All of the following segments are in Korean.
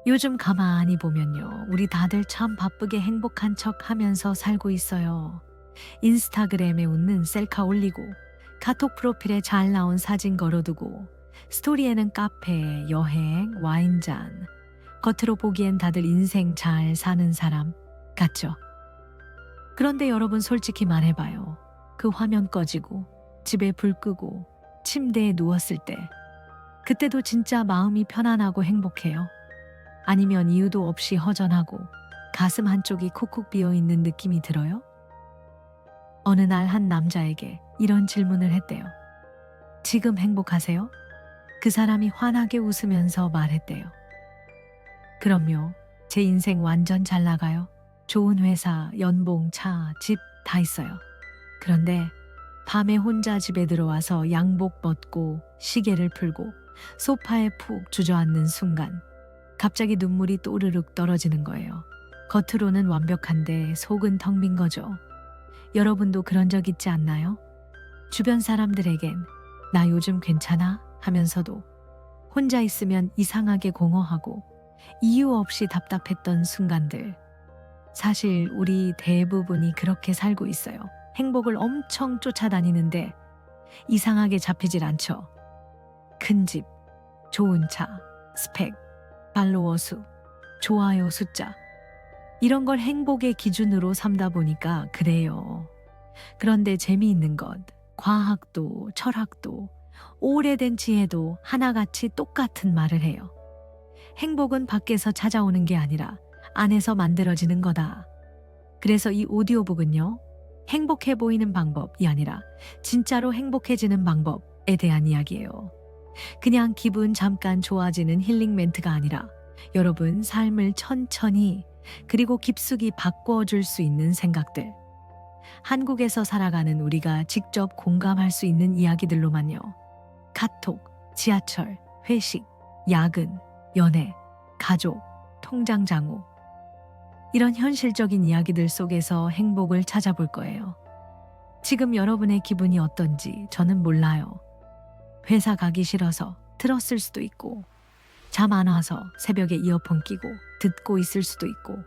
요즘 가만히 보면요. 우리 다들 참 바쁘게 행복한 척 하면서 살고 있어요. 인스타그램에 웃는 셀카 올리고, 카톡 프로필에 잘 나온 사진 걸어두고, 스토리에는 카페, 여행, 와인잔. 겉으로 보기엔 다들 인생 잘 사는 사람 같죠? 그런데 여러분 솔직히 말해봐요. 그 화면 꺼지고, 집에 불 끄고, 침대에 누웠을 때, 그때도 진짜 마음이 편안하고 행복해요? 아니면 이유도 없이 허전하고 가슴 한쪽이 콕콕 비어 있는 느낌이 들어요? 어느 날 한 남자에게 이런 질문을 했대요. 지금 행복하세요? 그 사람이 환하게 웃으면서 말했대요. 그럼요. 제 인생 완전 잘 나가요. 좋은 회사, 연봉, 차, 집 다 있어요. 그런데 밤에 혼자 집에 들어와서 양복 벗고 시계를 풀고 소파에 푹 주저앉는 순간 갑자기 눈물이 또르륵 떨어지는 거예요. 겉으로는 완벽한데 속은 텅 빈 거죠. 여러분도 그런 적 있지 않나요? 주변 사람들에겐 나 요즘 괜찮아? 하면서도 혼자 있으면 이상하게 공허하고 이유 없이 답답했던 순간들. 사실 우리 대부분이 그렇게 살고 있어요. 행복을 엄청 쫓아다니는데 이상하게 잡히질 않죠. 큰 집, 좋은 차, 스펙, 팔로워 수, 좋아요 숫자. 이런 걸 행복의 기준으로 삼다 보니까 그래요. 그런데 재미있는 건 과학도 철학도 오래된 지혜도 하나같이 똑같은 말을 해요. 행복은 밖에서 찾아오는 게 아니라 안에서 만들어지는 거다. 그래서 이 오디오북은요, 행복해 보이는 방법이 아니라 진짜로 행복해지는 방법에 대한 이야기예요. 그냥 기분 잠깐 좋아지는 힐링 멘트가 아니라 여러분 삶을 천천히 그리고 깊숙이 바꿔줄 수 있는 생각들. 한국에서 살아가는 우리가 직접 공감할 수 있는 이야기들로만요. 카톡, 지하철, 회식, 야근, 연애, 가족, 통장 잔고. 이런 현실적인 이야기들 속에서 행복을 찾아볼 거예요. 지금 여러분의 기분이 어떤지 저는 몰라요. 회사 가기 싫어서 들었을 수도 있고, 잠 안 와서 새벽에 이어폰 끼고 듣고 있을 수도 있고,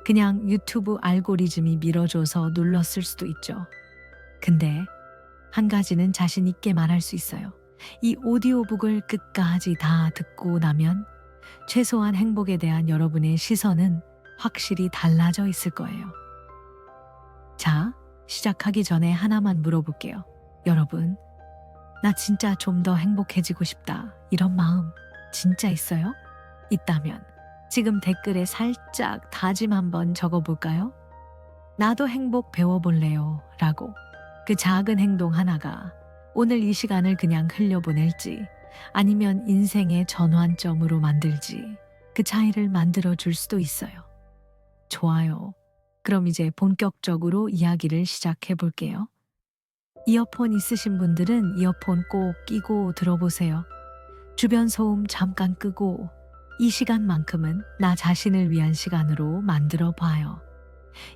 그냥 유튜브 알고리즘이 밀어줘서 눌렀을 수도 있죠. 근데 한 가지는 자신 있게 말할 수 있어요. 이 오디오북을 끝까지 다 듣고 나면 최소한 행복에 대한 여러분의 시선은 확실히 달라져 있을 거예요. 자, 시작하기 전에 하나만 물어볼게요. 여러분, 나 진짜 좀 더 행복해지고 싶다. 이런 마음 진짜 있어요? 있다면 지금 댓글에 살짝 다짐 한번 적어볼까요? 나도 행복 배워볼래요. 라고. 그 작은 행동 하나가 오늘 이 시간을 그냥 흘려보낼지 아니면 인생의 전환점으로 만들지 그 차이를 만들어 줄 수도 있어요. 좋아요. 그럼 이제 본격적으로 이야기를 시작해 볼게요. 이어폰 있으신 분들은 이어폰 꼭 끼고 들어보세요. 주변 소음 잠깐 끄고 이 시간만큼은 나 자신을 위한 시간으로 만들어 봐요.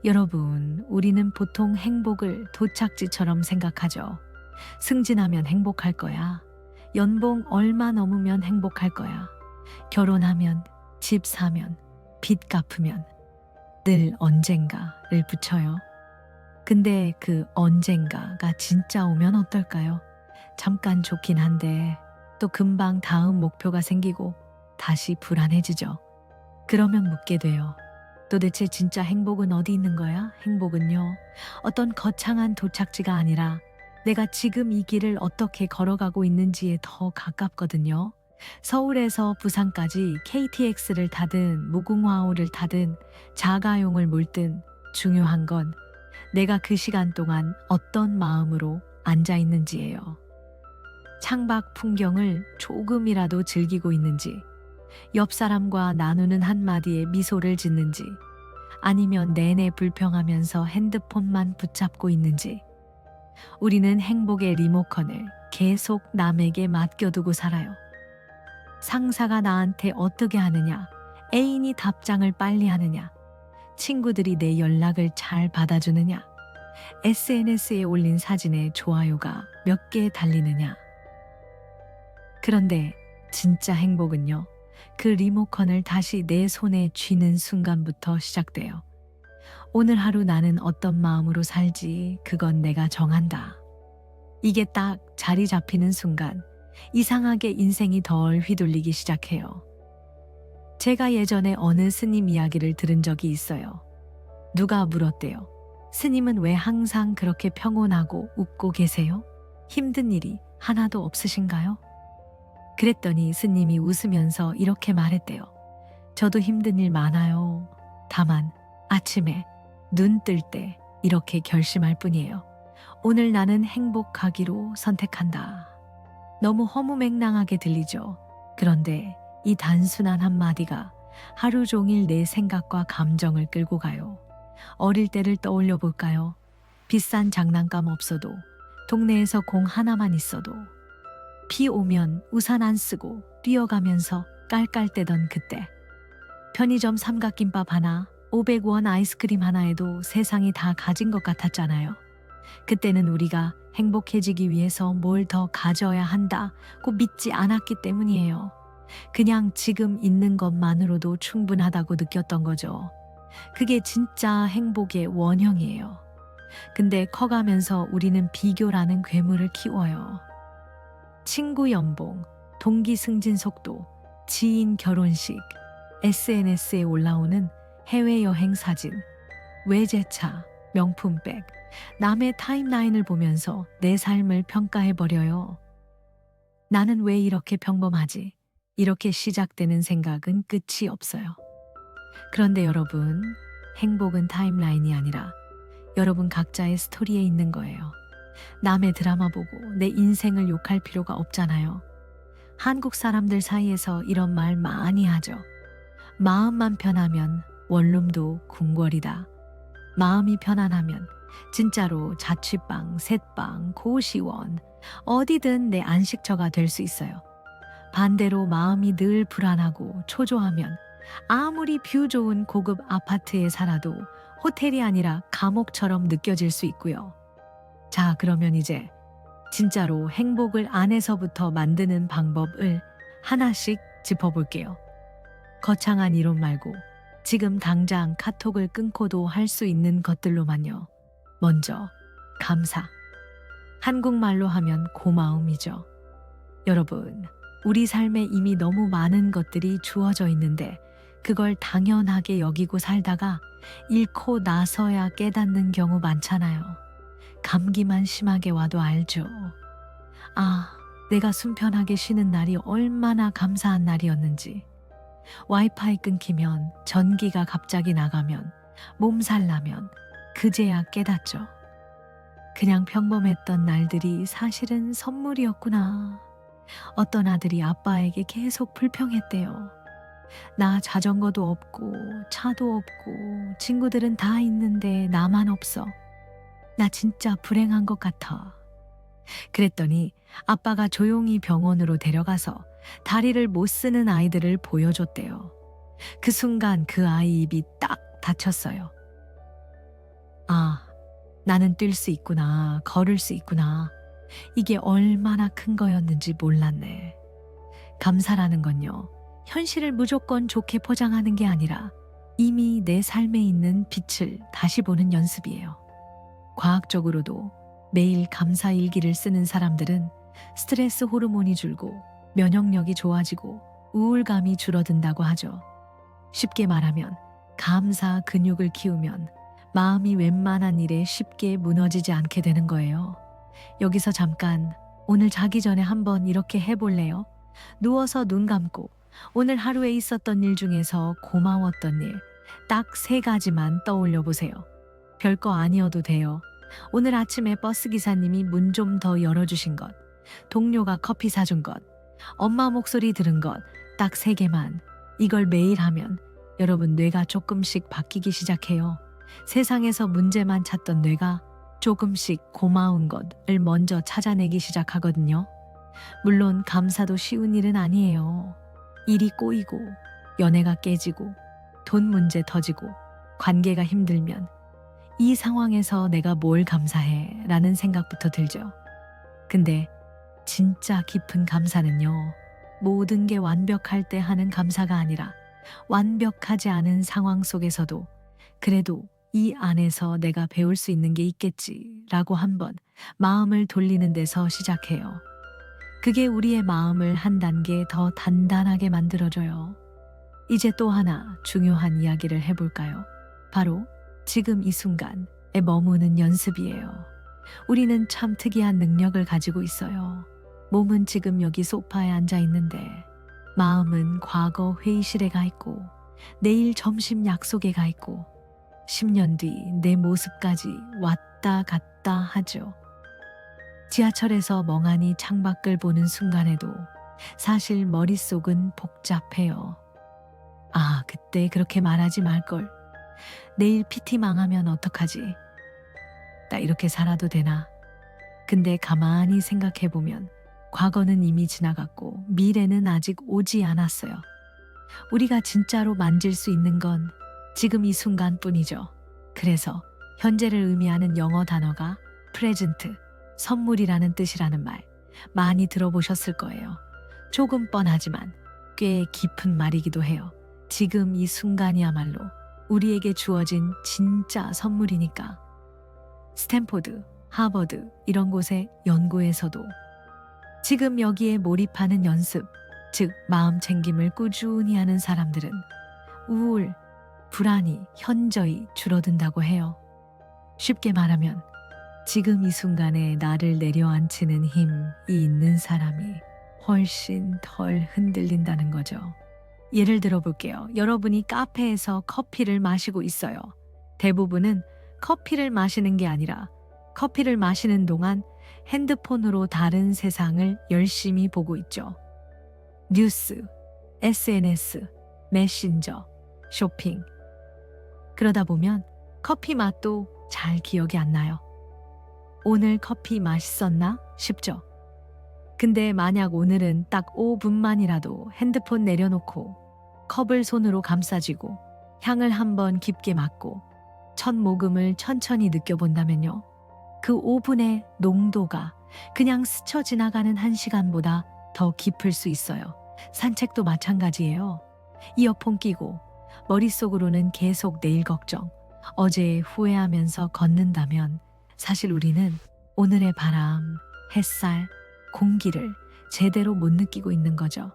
여러분, 우리는 보통 행복을 도착지처럼 생각하죠. 승진하면 행복할 거야. 연봉 얼마 넘으면 행복할 거야. 결혼하면, 집 사면, 빚 갚으면 늘 언젠가를 붙여요. 근데 그 언젠가가 진짜 오면 어떨까요? 잠깐 좋긴 한데 또 금방 다음 목표가 생기고 다시 불안해지죠. 그러면 묻게 돼요. 도대체 진짜 행복은 어디 있는 거야? 행복은요, 어떤 거창한 도착지가 아니라 내가 지금 이 길을 어떻게 걸어가고 있는지에 더 가깝거든요. 서울에서 부산까지 KTX를 타든 무궁화호를 타든 자가용을 몰든 중요한 건 내가 그 시간 동안 어떤 마음으로 앉아 있는지예요. 창밖 풍경을 조금이라도 즐기고 있는지, 옆 사람과 나누는 한마디에 미소를 짓는지, 아니면 내내 불평하면서 핸드폰만 붙잡고 있는지. 우리는 행복의 리모컨을 계속 남에게 맡겨두고 살아요. 상사가 나한테 어떻게 하느냐, 애인이 답장을 빨리 하느냐, 친구들이 내 연락을 잘 받아주느냐, SNS에 올린 사진에 좋아요가 몇 개 달리느냐. 그런데 진짜 행복은요, 그 리모컨을 다시 내 손에 쥐는 순간부터 시작돼요. 오늘 하루 나는 어떤 마음으로 살지, 그건 내가 정한다. 이게 딱 자리 잡히는 순간 이상하게 인생이 덜 휘둘리기 시작해요. 제가 예전에 어느 스님 이야기를 들은 적이 있어요. 누가 물었대요. 스님은 왜 항상 그렇게 평온하고 웃고 계세요? 힘든 일이 하나도 없으신가요? 그랬더니 스님이 웃으면서 이렇게 말했대요. 저도 힘든 일 많아요. 다만 아침에 눈 뜰 때 이렇게 결심할 뿐이에요. 오늘 나는 행복하기로 선택한다. 너무 허무맹랑하게 들리죠. 그런데 이 단순한 한마디가 하루 종일 내 생각과 감정을 끌고 가요. 어릴 때를 떠올려 볼까요? 비싼 장난감 없어도, 동네에서 공 하나만 있어도, 비 오면 우산 안 쓰고 뛰어가면서 깔깔대던 그때, 편의점 삼각김밥 하나, 500원 아이스크림 하나에도 세상이 다 가진 것 같았잖아요. 그때는 우리가 행복해지기 위해서 뭘 더 가져야 한다고 믿지 않았기 때문이에요. 그냥 지금 있는 것만으로도 충분하다고 느꼈던 거죠. 그게 진짜 행복의 원형이에요. 근데 커가면서 우리는 비교라는 괴물을 키워요. 친구 연봉, 동기 승진 속도, 지인 결혼식, SNS에 올라오는 해외여행 사진, 외제차, 명품백, 남의 타임라인을 보면서 내 삶을 평가해버려요. 나는 왜 이렇게 평범하지? 이렇게 시작되는 생각은 끝이 없어요. 그런데 여러분, 행복은 타임라인이 아니라 여러분 각자의 스토리에 있는 거예요. 남의 드라마 보고 내 인생을 욕할 필요가 없잖아요. 한국 사람들 사이에서 이런 말 많이 하죠. 마음만 편하면 원룸도 궁궐이다. 마음이 편안하면 진짜로 자취방, 셋방, 고시원, 어디든 내 안식처가 될 수 있어요. 반대로 마음이 늘 불안하고 초조하면 아무리 뷰 좋은 고급 아파트에 살아도 호텔이 아니라 감옥처럼 느껴질 수 있고요. 자, 그러면 이제 진짜로 행복을 안에서부터 만드는 방법을 하나씩 짚어볼게요. 거창한 이론 말고 지금 당장 카톡을 끊고도 할 수 있는 것들로만요. 먼저, 감사. 한국말로 하면 고마움이죠. 여러분, 우리 삶에 이미 너무 많은 것들이 주어져 있는데 그걸 당연하게 여기고 살다가 잃고 나서야 깨닫는 경우 많잖아요. 감기만 심하게 와도 알죠. 아, 내가 숨 편하게 쉬는 날이 얼마나 감사한 날이었는지. 와이파이 끊기면, 전기가 갑자기 나가면, 몸살 나면 그제야 깨닫죠. 그냥 평범했던 날들이 사실은 선물이었구나. 어떤 아들이 아빠에게 계속 불평했대요. 나 자전거도 없고 차도 없고 친구들은 다 있는데 나만 없어. 나 진짜 불행한 것 같아. 그랬더니 아빠가 조용히 병원으로 데려가서 다리를 못 쓰는 아이들을 보여줬대요. 그 순간 그 아이 입이 딱 닫혔어요. 아, 나는 뛸 수 있구나, 걸을 수 있구나. 이게 얼마나 큰 거였는지 몰랐네. 감사라는 건요, 현실을 무조건 좋게 포장하는 게 아니라 이미 내 삶에 있는 빛을 다시 보는 연습이에요. 과학적으로도 매일 감사 일기를 쓰는 사람들은 스트레스 호르몬이 줄고 면역력이 좋아지고 우울감이 줄어든다고 하죠. 쉽게 말하면 감사 근육을 키우면 마음이 웬만한 일에 쉽게 무너지지 않게 되는 거예요. 여기서 잠깐, 오늘 자기 전에 한번 이렇게 해볼래요? 누워서 눈 감고 오늘 하루에 있었던 일 중에서 고마웠던 일 딱 3가지만 떠올려 보세요. 별거 아니어도 돼요. 오늘 아침에 버스 기사님이 문 좀 더 열어주신 것, 동료가 커피 사준 것, 엄마 목소리 들은 것, 딱 3개만. 이걸 매일 하면 여러분 뇌가 조금씩 바뀌기 시작해요. 세상에서 문제만 찾던 뇌가 조금씩 고마운 것을 먼저 찾아내기 시작하거든요. 물론 감사도 쉬운 일은 아니에요. 일이 꼬이고 연애가 깨지고 돈 문제 터지고 관계가 힘들면 이 상황에서 내가 뭘 감사해? 라는 생각부터 들죠. 근데 진짜 깊은 감사는요, 모든 게 완벽할 때 하는 감사가 아니라 완벽하지 않은 상황 속에서도 그래도 이 안에서 내가 배울 수 있는 게 있겠지라고 한번 마음을 돌리는 데서 시작해요. 그게 우리의 마음을 한 단계 더 단단하게 만들어줘요. 이제 또 하나 중요한 이야기를 해볼까요? 바로 지금 이 순간에 머무는 연습이에요. 우리는 참 특이한 능력을 가지고 있어요. 몸은 지금 여기 소파에 앉아 있는데 마음은 과거 회의실에 가 있고 내일 점심 약속에 가 있고 10년 뒤 내 모습까지 왔다 갔다 하죠. 지하철에서 멍하니 창밖을 보는 순간에도 사실 머릿속은 복잡해요. 아, 그때 그렇게 말하지 말걸. 내일 PT 망하면 어떡하지? 나 이렇게 살아도 되나? 근데 가만히 생각해보면 과거는 이미 지나갔고 미래는 아직 오지 않았어요. 우리가 진짜로 만질 수 있는 건 지금 이 순간뿐이죠. 그래서 현재를 의미하는 영어 단어가 present, 선물이라는 뜻이라는 말 많이 들어보셨을 거예요. 조금 뻔하지만 꽤 깊은 말이기도 해요. 지금 이 순간이야말로 우리에게 주어진 진짜 선물이니까. 스탠포드, 하버드 이런 곳의 연구에서도 지금 여기에 몰입하는 연습, 즉 마음 챙김을 꾸준히 하는 사람들은 우울, 불안이 현저히 줄어든다고 해요. 쉽게 말하면 지금 이 순간에 나를 내려앉히는 힘이 있는 사람이 훨씬 덜 흔들린다는 거죠. 예를 들어 볼게요. 여러분이 카페에서 커피를 마시고 있어요. 대부분은 커피를 마시는 게 아니라 커피를 마시는 동안 핸드폰으로 다른 세상을 열심히 보고 있죠. 뉴스, SNS, 메신저, 쇼핑. 그러다 보면 커피 맛도 잘 기억이 안 나요. 오늘 커피 맛있었나 싶죠. 근데 만약 오늘은 딱 5분만이라도 핸드폰 내려놓고 컵을 손으로 감싸쥐고 향을 한번 깊게 맡고 첫 모금을 천천히 느껴본다면요. 그 5분의 농도가 그냥 스쳐 지나가는 1시간보다 더 깊을 수 있어요. 산책도 마찬가지예요. 이어폰 끼고 머릿속으로는 계속 내일 걱정, 어제 후회하면서 걷는다면 사실 우리는 오늘의 바람, 햇살, 공기를 제대로 못 느끼고 있는 거죠.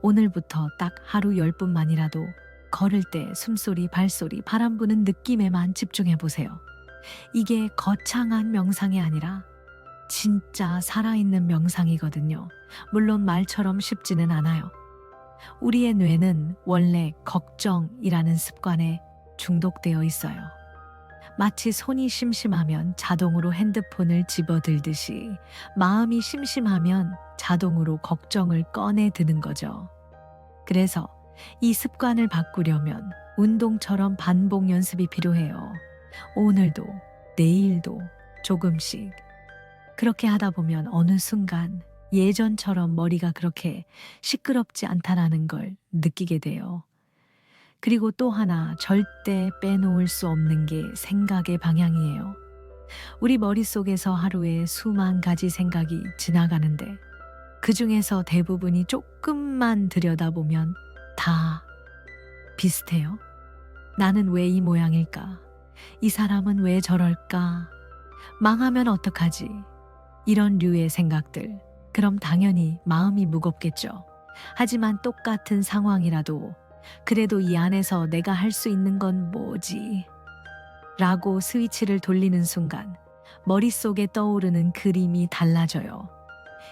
오늘부터 딱 하루 10분만이라도 걸을 때 숨소리, 발소리, 바람 부는 느낌에만 집중해 보세요. 이게 거창한 명상이 아니라 진짜 살아있는 명상이거든요. 물론 말처럼 쉽지는 않아요. 우리의 뇌는 원래 걱정이라는 습관에 중독되어 있어요. 마치 손이 심심하면 자동으로 핸드폰을 집어들듯이 마음이 심심하면 자동으로 걱정을 꺼내 드는 거죠. 그래서 이 습관을 바꾸려면 운동처럼 반복 연습이 필요해요. 오늘도 내일도 조금씩. 그렇게 하다 보면 어느 순간 예전처럼 머리가 그렇게 시끄럽지 않다라는 걸 느끼게 돼요. 그리고 또 하나 절대 빼놓을 수 없는 게 생각의 방향이에요. 우리 머릿속에서 하루에 수만 가지 생각이 지나가는데 그 중에서 대부분이 조금만 들여다보면 다 비슷해요. 나는 왜 이 모양일까? 이 사람은 왜 저럴까? 망하면 어떡하지? 이런 류의 생각들. 그럼 당연히 마음이 무겁겠죠. 하지만 똑같은 상황이라도 그래도 이 안에서 내가 할 수 있는 건 뭐지? 라고 스위치를 돌리는 순간 머릿속에 떠오르는 그림이 달라져요.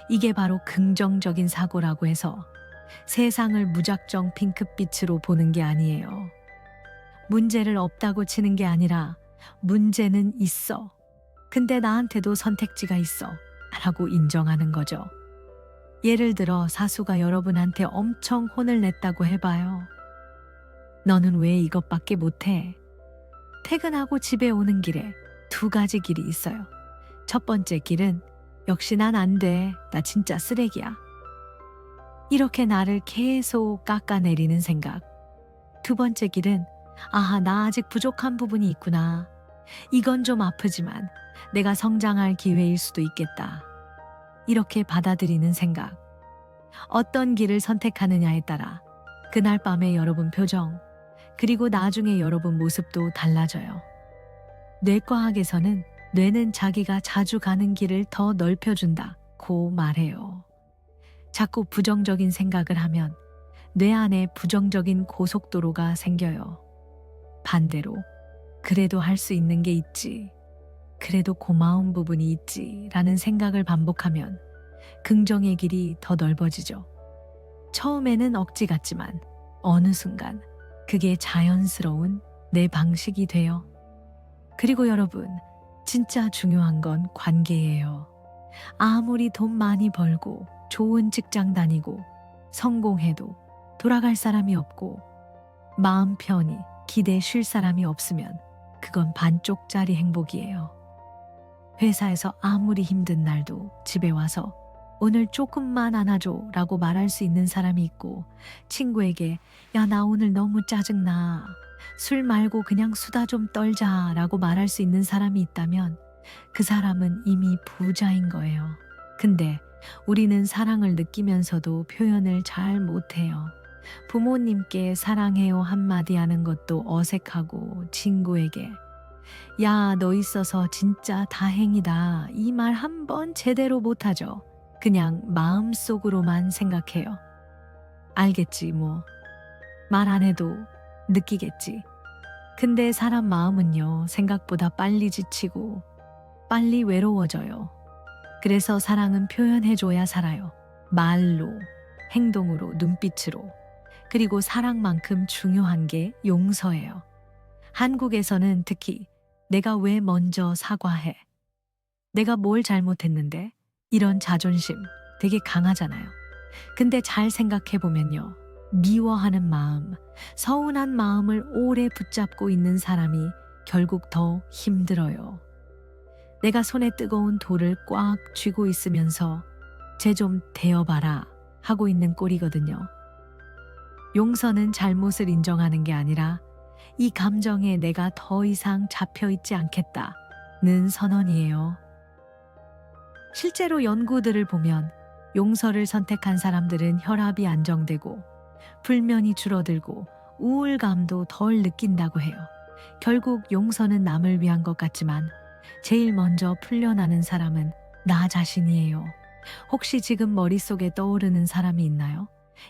이게 바로 긍정적인 사고라고 해서 세상을 무작정 핑크빛으로 보는 게 아니에요. 문제를 없다고 치는 게 아니라 문제는 있어. 근데 나한테도 선택지가 있어. 라고 인정하는 거죠. 예를 들어 사수가 여러분한테 엄청 혼을 냈다고 해봐요. 너는 왜 이것밖에 못해? 퇴근하고 집에 오는 길에 2가지 길이 있어요. 첫 번째 길은 역시 난 안 돼. 나 진짜 쓰레기야. 이렇게 나를 계속 깎아내리는 생각. 2번째 길은 아하, 나 아직 부족한 부분이 있구나. 이건 좀 아프지만 내가 성장할 기회일 수도 있겠다. 이렇게 받아들이는 생각. 어떤 길을 선택하느냐에 따라 그날 밤의 여러분 표정, 그리고 나중에 여러분 모습도 달라져요. 뇌과학에서는 뇌는 자기가 자주 가는 길을 더 넓혀준다고 말해요. 자꾸 부정적인 생각을 하면 뇌 안에 부정적인 고속도로가 생겨요. 반대로 그래도 할 수 있는 게 있지, 그래도 고마운 부분이 있지 라는 생각을 반복하면 긍정의 길이 더 넓어지죠. 처음에는 억지 같지만 어느 순간 그게 자연스러운 내 방식이 돼요. 그리고 여러분, 진짜 중요한 건 관계예요. 아무리 돈 많이 벌고 좋은 직장 다니고 성공해도 돌아갈 사람이 없고 마음 편히 기대 쉴 사람이 없으면 그건 반쪽짜리 행복이에요. 회사에서 아무리 힘든 날도 집에 와서 오늘 조금만 안아줘 라고 말할 수 있는 사람이 있고, 친구에게 야, 나 오늘 너무 짜증나, 술 말고 그냥 수다 좀 떨자 라고 말할 수 있는 사람이 있다면 그 사람은 이미 부자인 거예요. 근데 우리는 사랑을 느끼면서도 표현을 잘 못해요. 부모님께 사랑해요 한마디 하는 것도 어색하고, 친구에게 야, 너 있어서 진짜 다행이다 이 말 한 번 제대로 못하죠. 그냥 마음속으로만 생각해요. 알겠지 뭐, 말 안 해도 느끼겠지. 근데 사람 마음은요, 생각보다 빨리 지치고 빨리 외로워져요. 그래서 사랑은 표현해줘야 살아요. 말로, 행동으로, 눈빛으로. 그리고 사랑만큼 중요한 게 용서예요. 한국에서는 특히 내가 왜 먼저 사과해? 내가 뭘 잘못했는데? 이런 자존심 되게 강하잖아요. 근데 잘 생각해보면요, 미워하는 마음, 서운한 마음을 오래 붙잡고 있는 사람이 결국 더 힘들어요. 내가 손에 뜨거운 돌을 꽉 쥐고 있으면서 쟤 좀 데워봐라 하고 있는 꼴이거든요. 용서는 잘못을 인정하는 게 아니라 이 감정에 내가 더 이상 잡혀있지 않겠다는 선언이에요. 실제로 연구들을 보면 용서를 선택한 사람들은 혈압이 안정되고 불면이 줄어들고 우울감도 덜 느낀다고 해요. 결국 용서는 남을 위한 것 같지만 제일 먼저 풀려나는 사람은 나 자신이에요. 혹시 지금 머릿속에 떠오르는 사람이 있나요?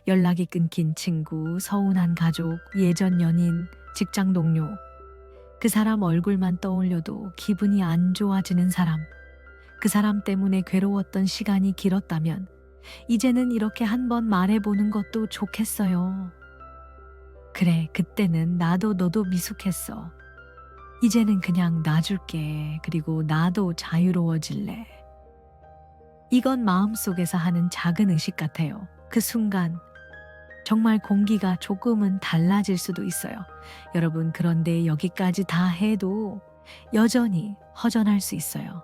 연락이 끊긴 친구, 서운한 가족, 예전 연인, 직장 동료. 그 사람 얼굴만 떠올려도 기분이 안 좋아지는 사람. 그 사람 때문에 괴로웠던 시간이 길었다면 이제는 이렇게 한번 말해보는 것도 좋겠어요. 그래, 그때는 나도 너도 미숙했어. 이제는 그냥 놔줄게. 그리고 나도 자유로워질래. 이건 마음속에서 하는 작은 의식 같아요. 그 순간 정말 공기가 조금은 달라질 수도 있어요. 여러분, 그런데 여기까지 다 해도 여전히 허전할 수 있어요.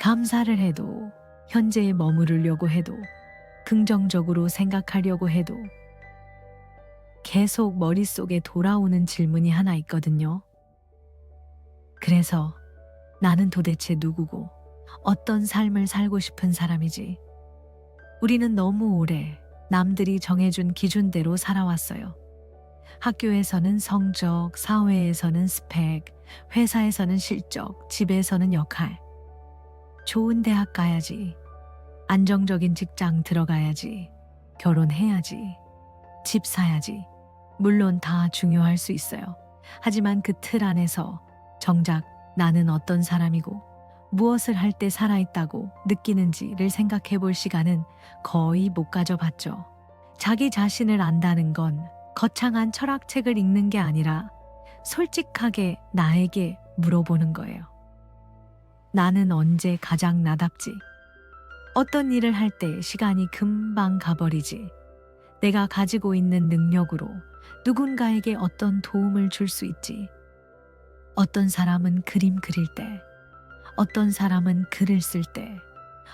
감사를 해도, 현재에 머무르려고 해도, 긍정적으로 생각하려고 해도 계속 머릿속에 돌아오는 질문이 하나 있거든요. 그래서 나는 도대체 누구고 어떤 삶을 살고 싶은 사람이지? 우리는 너무 오래 남들이 정해준 기준대로 살아왔어요. 학교에서는 성적, 사회에서는 스펙, 회사에서는 실적, 집에서는 역할. 좋은 대학 가야지, 안정적인 직장 들어가야지, 결혼해야지, 집 사야지. 물론 다 중요할 수 있어요. 하지만 그 틀 안에서 정작 나는 어떤 사람이고 무엇을 할 때 살아있다고 느끼는지를 생각해 볼 시간은 거의 못 가져봤죠. 자기 자신을 안다는 건 거창한 철학책을 읽는 게 아니라 솔직하게 나에게 물어보는 거예요. 나는 언제 가장 나답지? 어떤 일을 할 때 시간이 금방 가버리지? 내가 가지고 있는 능력으로 누군가에게 어떤 도움을 줄 수 있지? 어떤 사람은 그림 그릴 때, 어떤 사람은 글을 쓸 때,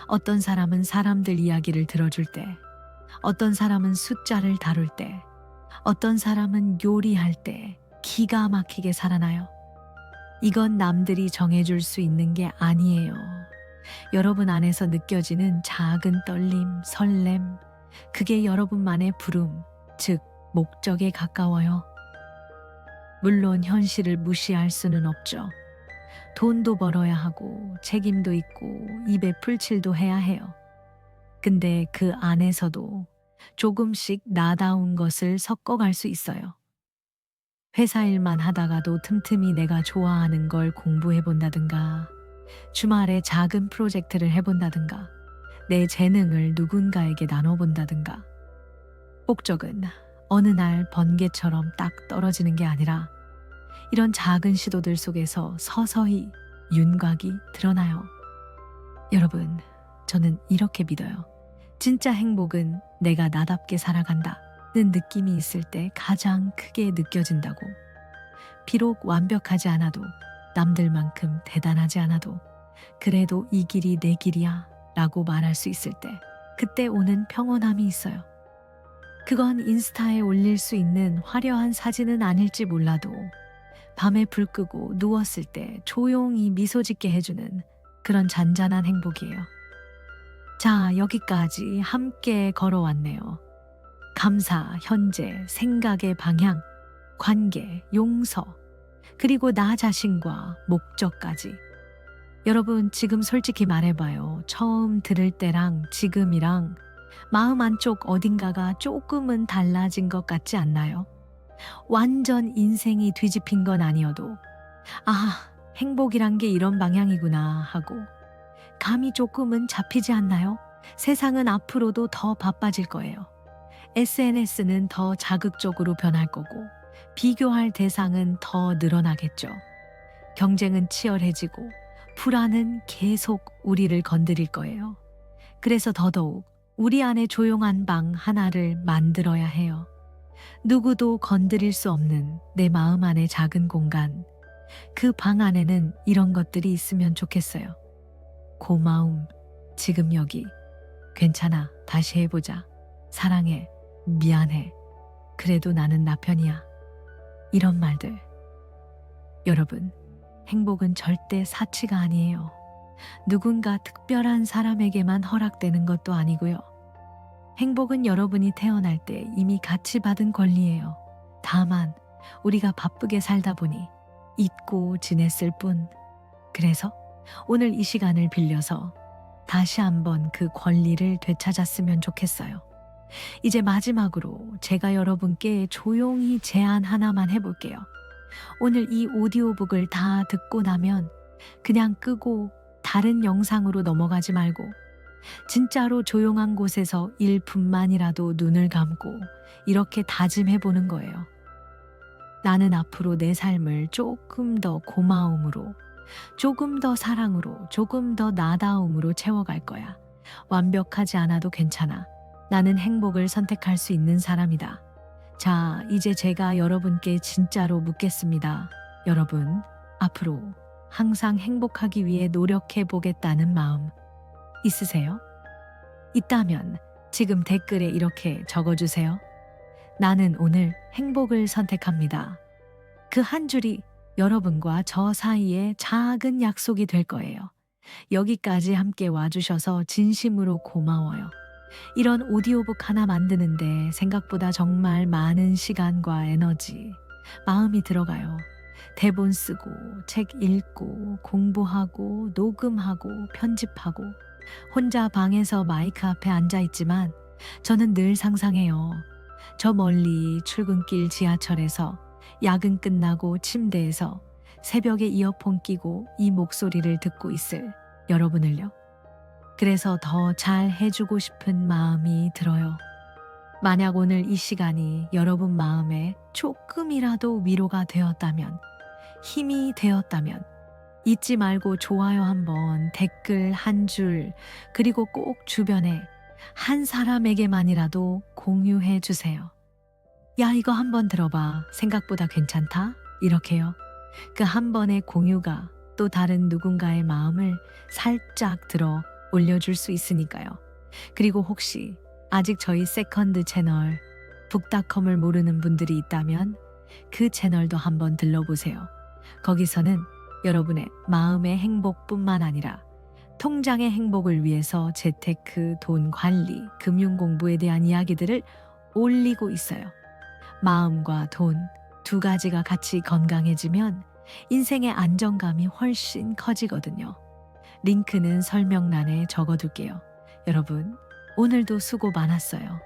어떤 사람은 사람들 이야기를 들어줄 때, 어떤 사람은 숫자를 다룰 때, 어떤 사람은 요리할 때 기가 막히게 살아나요. 이건 남들이 정해줄 수 있는 게 아니에요. 여러분 안에서 느껴지는 작은 떨림, 설렘, 그게 여러분만의 부름, 즉 목적에 가까워요. 물론 현실을 무시할 수는 없죠. 돈도 벌어야 하고 책임도 있고 입에 풀칠도 해야 해요. 근데 그 안에서도 조금씩 나다운 것을 섞어갈 수 있어요. 회사 일만 하다가도 틈틈이 내가 좋아하는 걸 공부해 본다든가, 주말에 작은 프로젝트를 해본다든가, 내 재능을 누군가에게 나눠본다든가. 목적은 어느 날 번개처럼 딱 떨어지는 게 아니라 이런 작은 시도들 속에서 서서히 윤곽이 드러나요. 여러분, 저는 이렇게 믿어요. 진짜 행복은 내가 나답게 살아간다는 느낌이 있을 때 가장 크게 느껴진다고. 비록 완벽하지 않아도, 남들만큼 대단하지 않아도, 그래도 이 길이 내 길이야 라고 말할 수 있을 때, 그때 오는 평온함이 있어요. 그건 인스타에 올릴 수 있는 화려한 사진은 아닐지 몰라도 밤에 불 끄고 누웠을 때 조용히 미소 짓게 해주는 그런 잔잔한 행복이에요. 자, 여기까지 함께 걸어왔네요. 감사, 현재, 생각의 방향, 관계, 용서, 그리고 나 자신과 목적까지. 여러분, 지금 솔직히 말해봐요. 처음 들을 때랑 지금이랑 마음 안쪽 어딘가가 조금은 달라진 것 같지 않나요? 완전 인생이 뒤집힌 건 아니어도, 아, 행복이란 게 이런 방향이구나 하고 감이 조금은 잡히지 않나요? 세상은 앞으로도 더 바빠질 거예요. SNS는 더 자극적으로 변할 거고, 비교할 대상은 더 늘어나겠죠. 경쟁은 치열해지고, 불안은 계속 우리를 건드릴 거예요. 그래서 더더욱 우리 안에 조용한 방 하나를 만들어야 해요. 누구도 건드릴 수 없는 내 마음 안의 작은 공간. 그 방 안에는 이런 것들이 있으면 좋겠어요. 고마움, 지금 여기, 괜찮아, 다시 해보자, 사랑해, 미안해, 그래도 나는 나 편이야. 이런 말들. 여러분, 행복은 절대 사치가 아니에요. 누군가 특별한 사람에게만 허락되는 것도 아니고요. 행복은 여러분이 태어날 때 이미 같이 받은 권리예요. 다만 우리가 바쁘게 살다 보니 잊고 지냈을 뿐. 그래서 오늘 이 시간을 빌려서 다시 한번 그 권리를 되찾았으면 좋겠어요. 이제 마지막으로 제가 여러분께 조용히 제안 하나만 해볼게요. 오늘 이 오디오북을 다 듣고 나면 그냥 끄고 다른 영상으로 넘어가지 말고 진짜로 조용한 곳에서 1분만이라도 눈을 감고 이렇게 다짐해보는 거예요. 나는 앞으로 내 삶을 조금 더 고마움으로, 조금 더 사랑으로, 조금 더 나다움으로 채워갈 거야. 완벽하지 않아도 괜찮아. 나는 행복을 선택할 수 있는 사람이다. 자, 이제 제가 여러분께 진짜로 묻겠습니다. 여러분, 앞으로 항상 행복하기 위해 노력해 보겠다는 마음 있으세요? 있다면 지금 댓글에 이렇게 적어주세요. 나는 오늘 행복을 선택합니다. 그 한 줄이 여러분과 저 사이의 작은 약속이 될 거예요. 여기까지 함께 와주셔서 진심으로 고마워요. 이런 오디오북 하나 만드는데 생각보다 정말 많은 시간과 에너지, 마음이 들어가요. 대본 쓰고, 책 읽고, 공부하고, 녹음하고, 편집하고, 혼자 방에서 마이크 앞에 앉아 있지만 저는 늘 상상해요. 저 멀리 출근길 지하철에서, 야근 끝나고 침대에서 새벽에 이어폰 끼고 이 목소리를 듣고 있을 여러분을요. 그래서 더 잘 해주고 싶은 마음이 들어요. 만약 오늘 이 시간이 여러분 마음에 조금이라도 위로가 되었다면, 힘이 되었다면, 잊지 말고 좋아요 한번, 댓글 한 줄, 그리고 꼭 주변에 한 사람에게만이라도 공유해 주세요. 야, 이거 한번 들어봐. 생각보다 괜찮다? 이렇게요. 그 한 번의 공유가 또 다른 누군가의 마음을 살짝 들어 올려줄 수 있으니까요. 그리고 혹시 아직 저희 세컨드 채널 북닷컴을 모르는 분들이 있다면 그 채널도 한번 들러보세요. 거기서는 여러분의 마음의 행복뿐만 아니라 통장의 행복을 위해서 재테크, 돈 관리, 금융 공부에 대한 이야기들을 올리고 있어요. 마음과 돈 두 가지가 같이 건강해지면 인생의 안정감이 훨씬 커지거든요. 링크는 설명란에 적어둘게요. 여러분, 오늘도 수고 많았어요.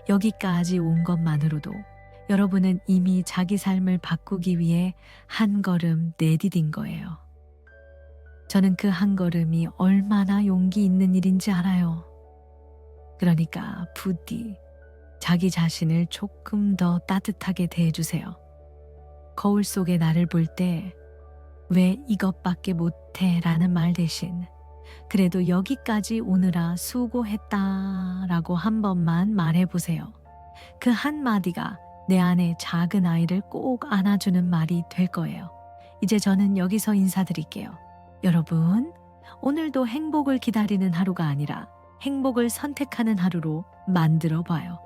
여기까지 온 것만으로도 여러분은 이미 자기 삶을 바꾸기 위해 한 걸음 내디딘 거예요. 저는 그 한 걸음이 얼마나 용기 있는 일인지 알아요. 그러니까 부디 자기 자신을 조금 더 따뜻하게 대해주세요. 거울 속에 나를 볼 때 왜 이것밖에 못해 라는 말 대신 그래도 여기까지 오느라 수고했다 라고 한 번만 말해보세요. 그 한마디가 내 안에 작은 아이를 꼭 안아주는 말이 될 거예요. 이제 저는 여기서 인사드릴게요. 여러분, 오늘도 행복을 기다리는 하루가 아니라 행복을 선택하는 하루로 만들어 봐요.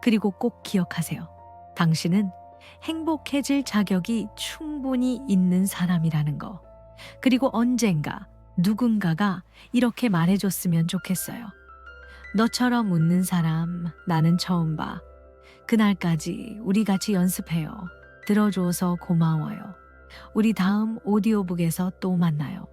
그리고 꼭 기억하세요. 당신은 행복해질 자격이 충분히 있는 사람이라는 거. 그리고 언젠가 누군가가 이렇게 말해줬으면 좋겠어요. 너처럼 웃는 사람 나는 처음 봐. 그날까지 우리 같이 연습해요. 들어줘서 고마워요. 우리 다음 오디오북에서 또 만나요.